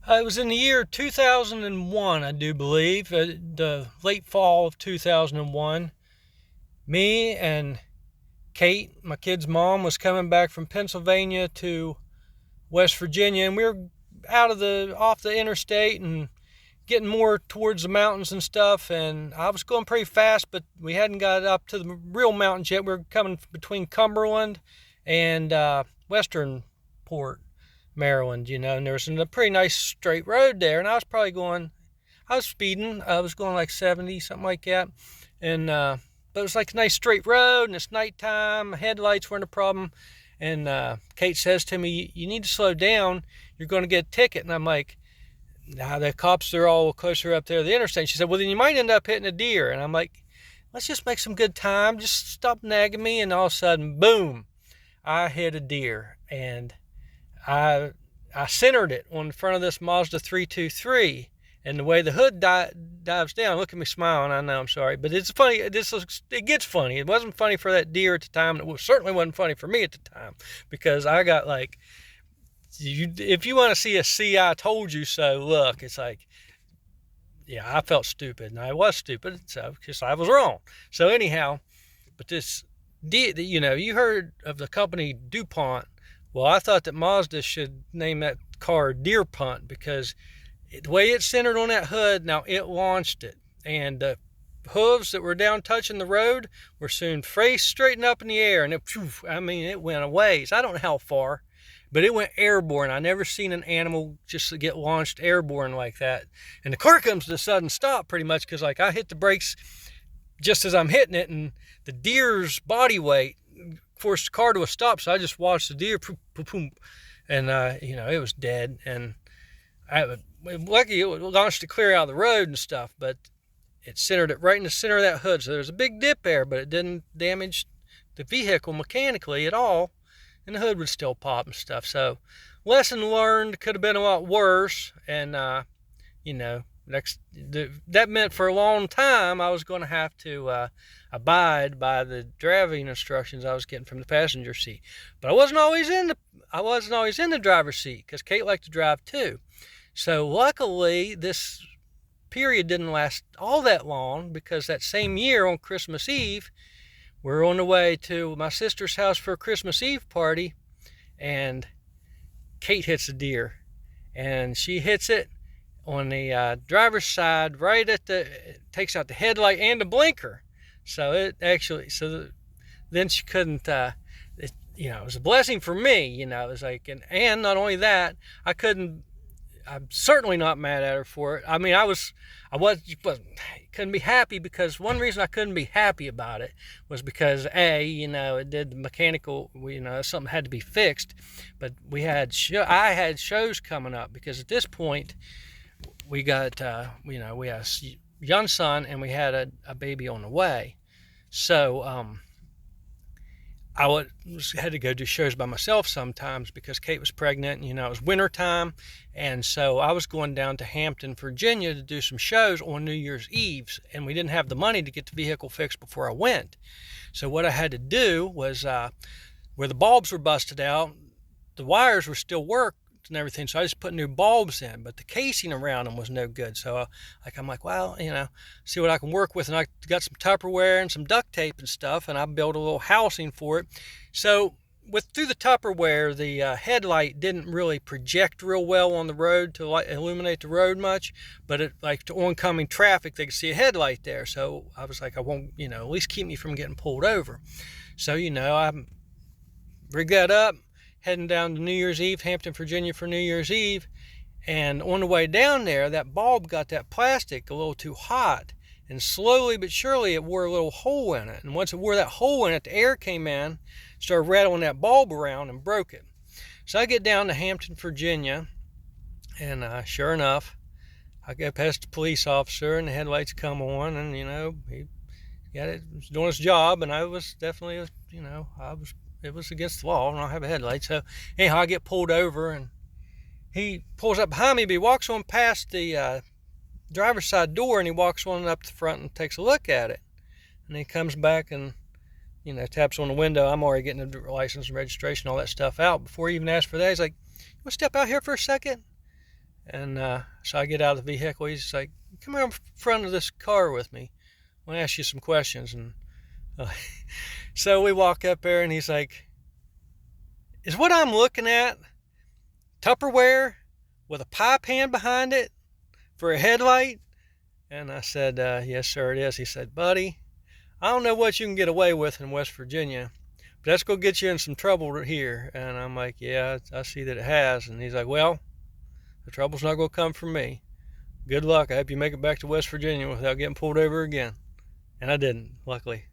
It was in the year 2001, I do believe, the late fall of 2001. Me and Kate, my kid's mom, was coming back from Pennsylvania to West Virginia, and we were off the interstate and getting more towards the mountains and stuff. And I was going pretty fast, but we hadn't got up to the real mountains yet. We were coming between Cumberland and Westernport, Maryland, and there was a pretty nice straight road there. And I was speeding. I was going like 70, something like that. And, but it was like a nice straight road, and it's nighttime. Headlights weren't a problem. And Kate says to me, "You need to slow down. You're going to get a ticket." And I'm like, "Nah, the cops are all closer up there to the interstate." She said, "Well, then you might end up hitting a deer." And I'm like, "Let's just make some good time. Just stop nagging me." And all of a sudden, boom, I hit a deer. And I centered it on the front of this Mazda 323. And the way the hood dives down, look at me smiling. I know, I'm sorry, but it's funny. It gets funny. It wasn't funny for that deer at the time, and it certainly wasn't funny for me at the time, because I got like, if you want to see a "see I told you so" look, it's like, yeah, I felt stupid, and I was stupid, so because I was wrong. So anyhow, but you heard of the company DuPont. Well, I thought that Mazda should name that car Deer Punt, because the way it's centered on that hood, now it launched it. And the hooves that were down touching the road were soon faced straightened up in the air. And it went a ways. I don't know how far, but it went airborne. I never seen an animal just get launched airborne like that. And the car comes to a sudden stop pretty much, because like I hit the brakes just as I'm hitting it, and the deer's body weight forced the car to a stop. So I just watched the deer, and it was dead. And lucky it launched to clear out of the road and stuff, but it centered it right in the center of that hood. So there's a big dip there, but it didn't damage the vehicle mechanically at all, and the hood would still pop and stuff. So lesson learned. Could have been a lot worse. And that meant for a long time I was going to have to abide by the driving instructions I was getting from the passenger seat. But I wasn't always in the driver's seat, because Kate liked to drive too. So luckily, this period didn't last all that long, because that same year on Christmas Eve, we're on the way to my sister's house for a Christmas Eve party, and Kate hits a deer. And she hits it on the driver's side, takes out the headlight and the blinker. So then she couldn't, it was a blessing for me, it was like, and not only that, I'm certainly not mad at her for it. I mean, couldn't be happy, because one reason I couldn't be happy about it was because it did the mechanical, something had to be fixed. But I had shows coming up, because at this point we got, we had a young son, and we had a baby on the way. So, I had to go do shows by myself sometimes, because Kate was pregnant, and it was winter time. And so I was going down to Hampton, Virginia to do some shows on New Year's Eve, and we didn't have the money to get the vehicle fixed before I went. So what I had to do was, where the bulbs were busted out, the wires were still worked and everything, so I just put new bulbs in, but the casing around them was no good. So I'm like, well, see what I can work with. And I got some Tupperware and some duct tape and stuff, and I built a little housing for it. So through the Tupperware, the headlight didn't really project real well on the road to illuminate the road much, but to oncoming traffic, they could see a headlight there. So I was like, I won't, at least keep me from getting pulled over. So I rigged that up, heading down to New Year's Eve, Hampton, Virginia for New Year's Eve. And on the way down there, that bulb got that plastic a little too hot. And slowly but surely, it wore a little hole in it. And once it wore that hole in it, the air came in, started rattling that bulb around, and broke it. So I get down to Hampton, Virginia, and sure enough, I go past the police officer, and the headlights come on, and, he was doing his job, and I was definitely, it was against the law. I don't have a headlight. So anyhow, I get pulled over, and he pulls up behind me, but he walks on past the driver's side door, and he walks on up the front and takes a look at it. And he comes back and, taps on the window. I'm already getting the license and registration, all that stuff out. Before he even asks for that, he's like, "You want to step out here for a second?" And so I get out of the vehicle. He's like, come here in front of this car with me. I want to ask you some questions. And uh, so we walk up there, and he's like, is what I'm looking at Tupperware with a pie pan behind it for a headlight? And I said, yes, sir, it is. He said, buddy, I don't know what you can get away with in West Virginia, but that's going to get you in some trouble here. And I'm like, yeah, I see that it has. And he's like, well, the trouble's not going to come from me. Good luck. I hope you make it back to West Virginia without getting pulled over again. And I didn't, luckily.